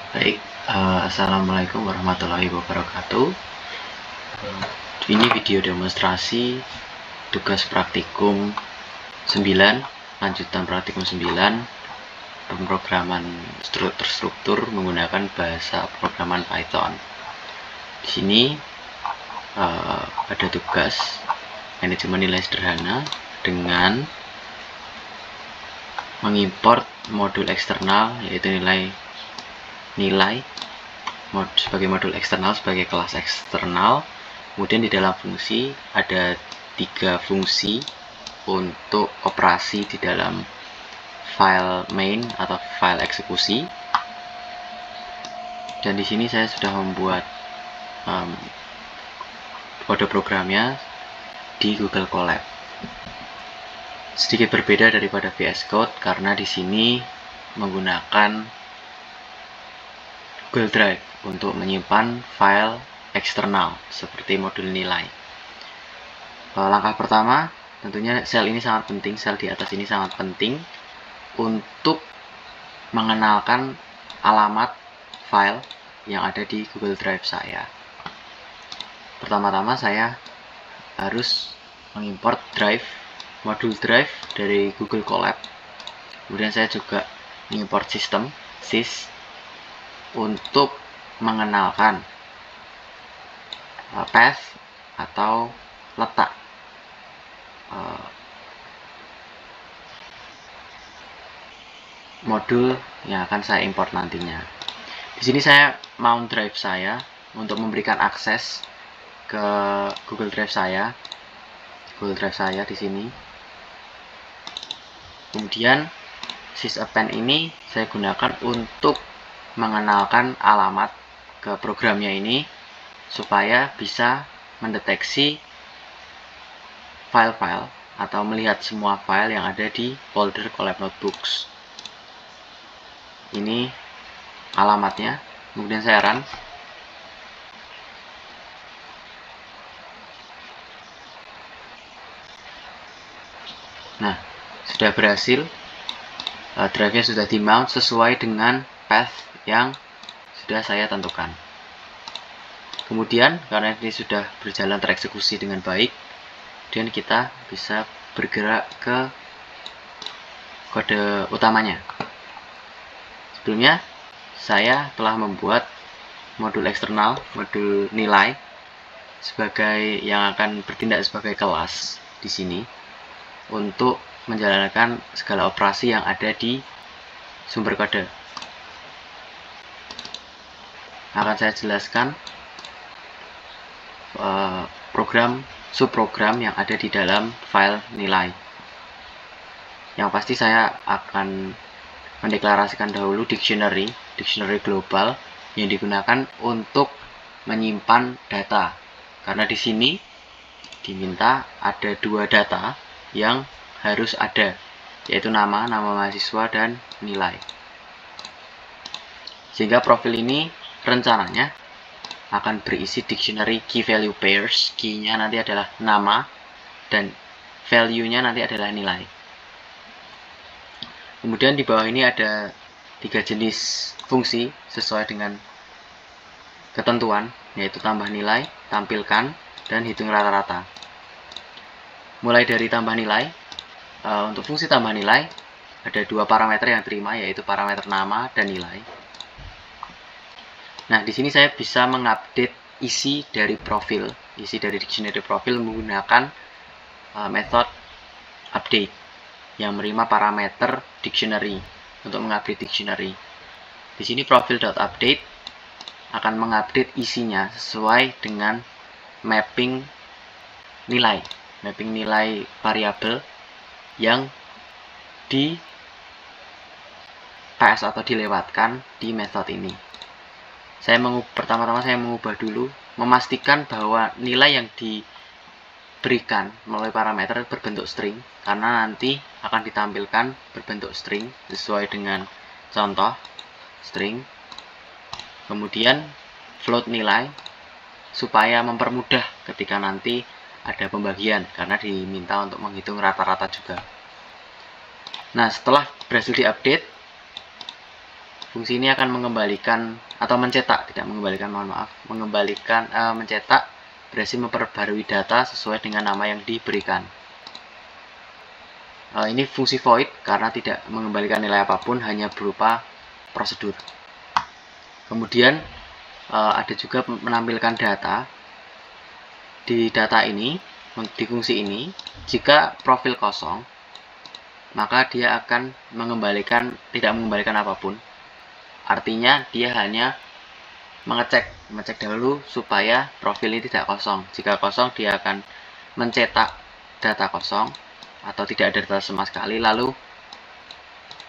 Baik, Assalamualaikum warahmatullahi wabarakatuh. Ini video demonstrasi tugas praktikum 9, lanjutan praktikum 9, pemrograman terstruktur menggunakan bahasa programan Python. Di sini ada tugas manajemen nilai sederhana dengan mengimport modul eksternal, yaitu nilai sebagai modul eksternal, sebagai kelas eksternal. Kemudian di dalam fungsi ada 3 fungsi untuk operasi di dalam file main atau file eksekusi. Dan di sini saya sudah membuat kode programnya di Google Colab. Sedikit berbeda daripada VS Code karena di sini menggunakan Google Drive untuk menyimpan file eksternal seperti modul nilai. Langkah pertama, tentunya sel ini sangat penting, sel di atas ini sangat penting untuk mengenalkan alamat file yang ada di Google Drive saya. Pertama-tama saya harus mengimport modul drive dari Google Colab. Kemudian saya juga mengimport sistem sys untuk mengenalkan path atau letak modul yang akan saya import nantinya. Di sini saya mount drive saya untuk memberikan akses ke Google Drive saya. Di sini. Kemudian sysappend ini saya gunakan untuk mengenalkan alamat ke programnya ini supaya bisa mendeteksi file-file atau melihat semua file yang ada di folder Colab Notebooks. Ini alamatnya. Kemudian saya run. Nah, sudah berhasil. Drive-nya sudah di-mount sesuai dengan path yang sudah saya tentukan. Kemudian, karena ini sudah berjalan tereksekusi dengan baik, dan kita bisa bergerak ke kode utamanya. Sebelumnya, saya telah membuat modul eksternal, modul nilai, sebagai yang akan bertindak sebagai kelas di sini untuk menjalankan segala operasi yang ada di sumber kode. Akan saya jelaskan subprogram yang ada di dalam file nilai. Yang pasti saya akan mendeklarasikan dahulu dictionary global yang digunakan untuk menyimpan data. Karena di sini diminta ada 2 data yang harus ada, yaitu nama mahasiswa dan nilai. Sehingga profil ini rencananya akan berisi dictionary key value pairs. Key-nya nanti adalah nama dan value-nya nanti adalah nilai. Kemudian di bawah ini ada 3 jenis fungsi sesuai dengan ketentuan, yaitu tambah nilai, tampilkan, dan hitung rata-rata. Mulai dari tambah nilai, untuk fungsi tambah nilai ada 2 parameter yang terima, yaitu parameter nama dan nilai. Nah, di sini saya bisa mengupdate isi dari dictionary profil menggunakan method update yang menerima parameter dictionary untuk mengupdate dictionary. Di sini profil.update akan mengupdate isinya sesuai dengan mapping nilai variabel yang di pass atau dilewatkan di method ini. Pertama-tama saya mengubah dulu, memastikan bahwa nilai yang diberikan melalui parameter berbentuk string, karena nanti akan ditampilkan berbentuk string sesuai dengan contoh string. Kemudian float nilai supaya mempermudah ketika nanti ada pembagian, karena diminta untuk menghitung rata-rata juga. Nah, setelah berhasil diupdate, Fungsi ini akan mengembalikan atau mencetak, tidak mengembalikan, mohon maaf, mencetak berhasil memperbarui data sesuai dengan nama yang diberikan. Ini fungsi void karena tidak mengembalikan nilai apapun, hanya berupa prosedur. Kemudian ada juga menampilkan data. Di data ini, di fungsi ini, jika profil kosong, maka dia akan tidak mengembalikan apapun. Artinya dia hanya mengecek dahulu supaya profil ini tidak kosong. Jika kosong, dia akan mencetak data kosong atau tidak ada data sama sekali, lalu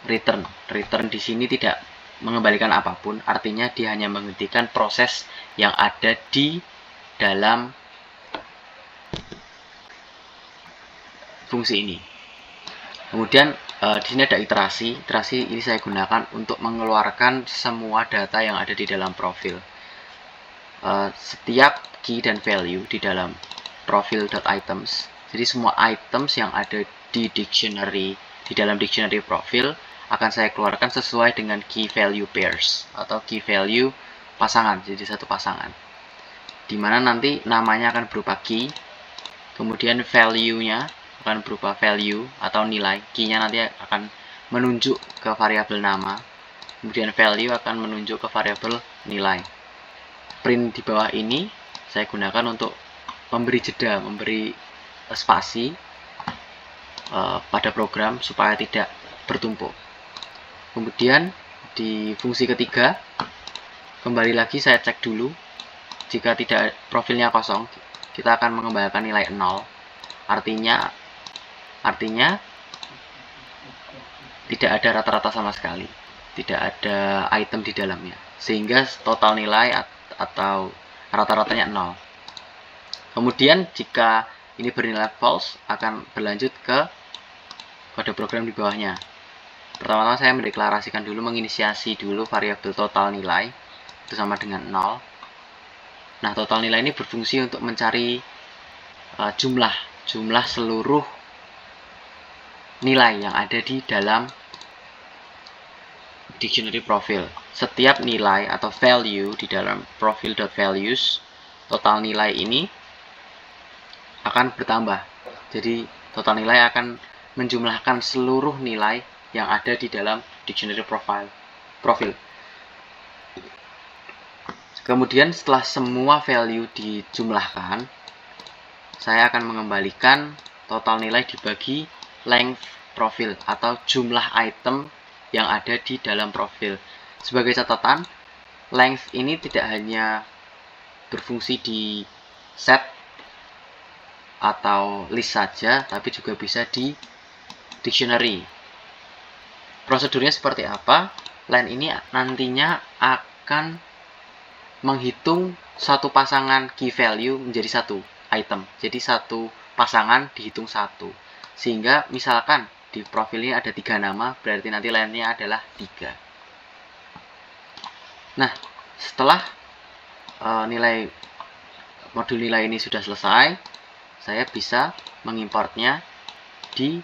return. Return di sini tidak mengembalikan apapun, artinya dia hanya menghentikan proses yang ada di dalam fungsi ini. Kemudian di sini ada iterasi. Iterasi ini saya gunakan untuk mengeluarkan semua data yang ada di dalam profil. Setiap key dan value di dalam profil.items. Jadi semua items yang ada di dalam dictionary profil akan saya keluarkan sesuai dengan key value pairs atau key value pasangan. Jadi satu pasangan. Dimana nanti namanya akan berupa key, kemudian value-nya akan berupa value atau nilai. Key-nya nanti akan menunjuk ke variabel nama, kemudian value akan menunjuk ke variabel nilai. Print di bawah ini saya gunakan untuk memberi jeda, memberi spasi pada program supaya tidak bertumpuk. Kemudian di fungsi ketiga, kembali lagi saya cek dulu. Jika tidak profilnya kosong, kita akan mengembalikan nilai 0. Artinya tidak ada rata-rata sama sekali, tidak ada item di dalamnya, sehingga total nilai atau rata-ratanya 0. Kemudian jika ini bernilai false, akan berlanjut ke kode program di bawahnya. Pertama-tama saya mendeklarasikan dulu, menginisiasi dulu variabel total nilai, itu sama dengan 0. Nah, total nilai ini berfungsi untuk mencari jumlah seluruh nilai yang ada di dalam dictionary profil. Setiap nilai atau value di dalam profil.values, total nilai ini akan bertambah. Jadi total nilai akan menjumlahkan seluruh nilai yang ada di dalam dictionary profil. Kemudian setelah semua value dijumlahkan, saya akan mengembalikan total nilai dibagi length profil atau jumlah item yang ada di dalam profil. Sebagai catatan, length ini tidak hanya berfungsi di set atau list saja, tapi juga bisa di dictionary. Prosedurnya seperti apa? Len ini nantinya akan menghitung satu pasangan key value menjadi satu item. Jadi satu pasangan dihitung satu. Sehingga misalkan di profil ini ada 3 nama, berarti nanti line-nya adalah 3. Nah, setelah modul nilai ini sudah selesai, saya bisa mengimportnya ke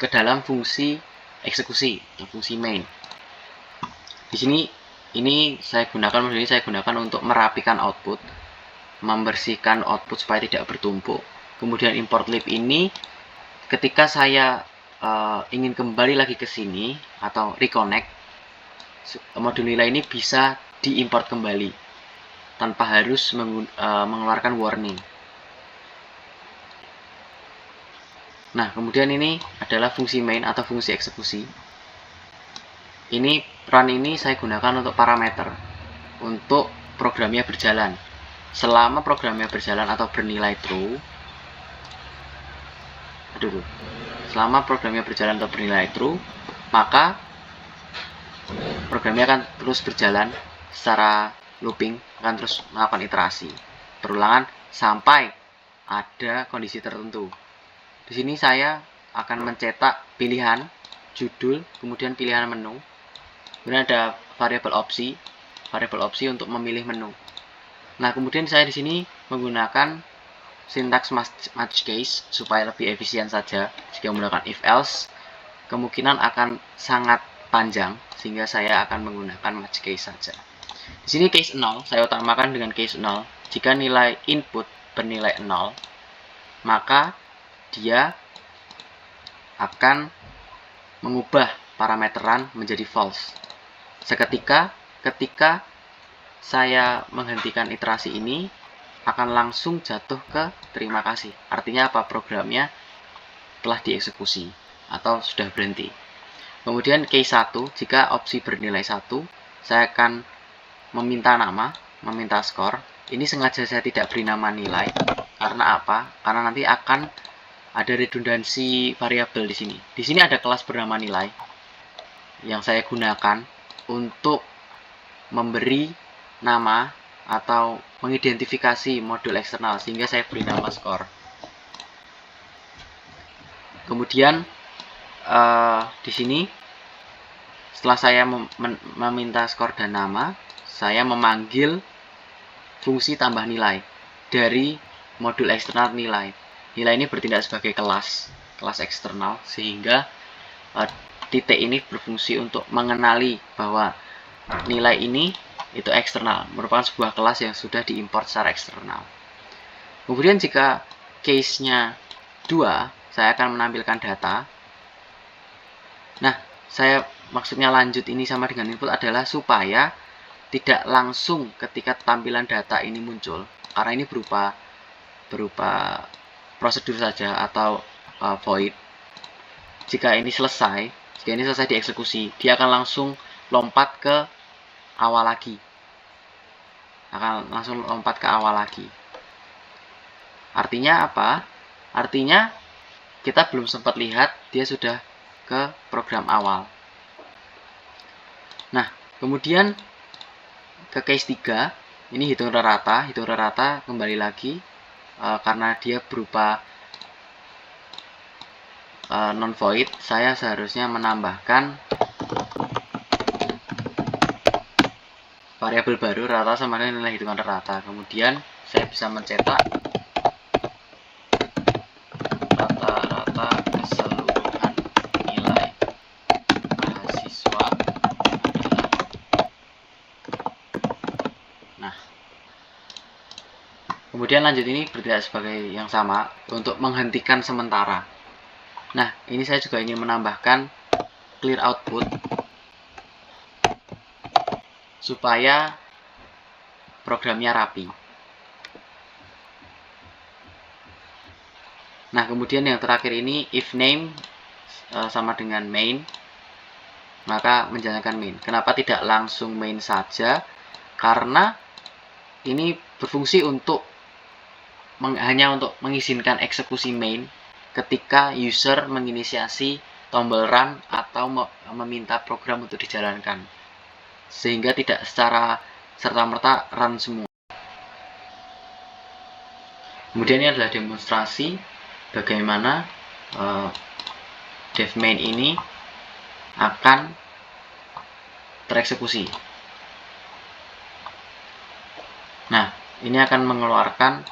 dalam fungsi eksekusi, fungsi main. Di sini modul ini saya gunakan untuk merapikan output, membersihkan output supaya tidak bertumpuk. Kemudian import lib ini ketika saya ingin kembali lagi ke sini atau reconnect, modul nilai ini bisa diimport kembali tanpa harus mengeluarkan warning. Nah, kemudian ini adalah fungsi main atau fungsi eksekusi. Run ini saya gunakan untuk parameter, untuk programnya berjalan. Selama programnya berjalan atau bernilai true, maka programnya akan terus berjalan secara looping, akan terus melakukan iterasi, perulangan sampai ada kondisi tertentu. Di sini saya akan mencetak pilihan judul, kemudian pilihan menu. Kemudian ada variabel opsi untuk memilih menu. Nah, kemudian saya di sini menggunakan sintaks match case supaya lebih efisien saja. Jika menggunakan if else, kemungkinan akan sangat panjang, sehingga saya akan menggunakan match case saja. Di sini case 0, saya utamakan dengan case 0. Jika nilai input bernilai 0, maka dia akan mengubah parameteran menjadi false. Seketika ketika saya menghentikan iterasi ini, akan langsung jatuh ke terima kasih. Artinya apa? Programnya telah dieksekusi atau sudah berhenti. Kemudian case 1, jika opsi bernilai 1, saya akan meminta nama, meminta skor. Ini sengaja saya tidak beri nama nilai. Karena apa? Karena nanti akan ada redundansi variabel di sini. Di sini ada kelas bernama nilai yang saya gunakan untuk memberi nama atau mengidentifikasi modul eksternal, sehingga saya beri nama skor. Kemudian di sini setelah saya meminta skor dan nama, saya memanggil fungsi tambah nilai dari modul eksternal nilai. Nilai ini bertindak sebagai kelas eksternal, sehingga titik ini berfungsi untuk mengenali bahwa nilai ini itu eksternal, merupakan sebuah kelas yang sudah diimport secara eksternal. Kemudian jika case-nya 2, saya akan menampilkan data. Nah, saya maksudnya lanjut ini sama dengan input adalah supaya tidak langsung ketika tampilan data ini muncul, karena ini berupa prosedur saja atau void. Jika ini selesai dieksekusi, dia akan langsung lompat ke awal lagi. Artinya apa? Artinya kita belum sempat lihat dia sudah ke program awal. Nah, kemudian ke case 3, ini hitung rata kembali lagi karena dia berupa non void, saya seharusnya menambahkan variabel baru rata sama dengan nilai hitungan rata. Kemudian saya bisa mencetak rata-rata keseluruhan nilai mahasiswa adalah. Nah, kemudian lanjut ini bertindak sebagai yang sama untuk menghentikan sementara. Nah, ini saya juga ingin menambahkan clear output supaya programnya rapi. Nah, kemudian yang terakhir ini if name sama dengan main, maka menjalankan main. Kenapa tidak langsung main saja? Karena ini berfungsi untuk hanya untuk mengizinkan eksekusi main ketika user menginisiasi tombol run atau meminta program untuk dijalankan, sehingga tidak secara serta-merta run semua. Kemudian ini adalah demonstrasi bagaimana dev main ini akan tereksekusi. Nah, ini akan mengeluarkan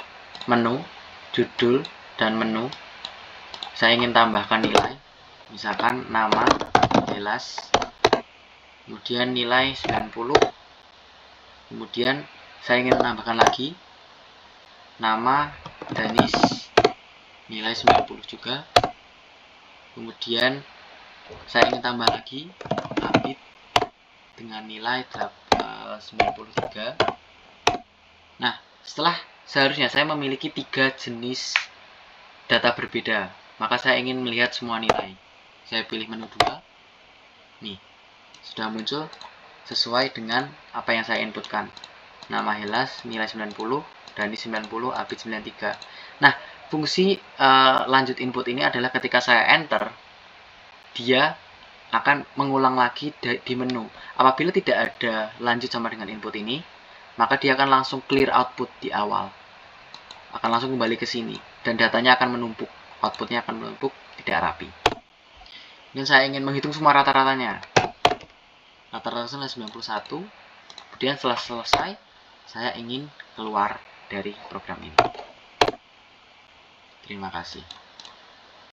menu, judul, dan menu. Saya ingin tambahkan nilai, misalkan nama jelas, kemudian nilai 90, kemudian saya ingin menambahkan lagi nama Danis, nilai 90 juga, kemudian saya ingin tambah lagi Abid dengan nilai 93. Nah, seharusnya saya memiliki 3 jenis data berbeda, maka saya ingin melihat semua nilai. Saya pilih menu 2. Nih, sudah muncul sesuai dengan apa yang saya inputkan. Nama Helas nilai 90, Dani 90, Abid 93. Nah, fungsi lanjut input ini adalah ketika saya enter, dia akan mengulang lagi di menu. Apabila tidak ada lanjut sama dengan input ini, maka dia akan langsung clear output di awal. Akan langsung kembali ke sini dan datanya akan menumpuk. Outputnya akan menumpuk, tidak rapi. Dan saya ingin menghitung semua rata-ratanya. Rata-ratanya 91. Kemudian setelah selesai, saya ingin keluar dari program ini. Terima kasih.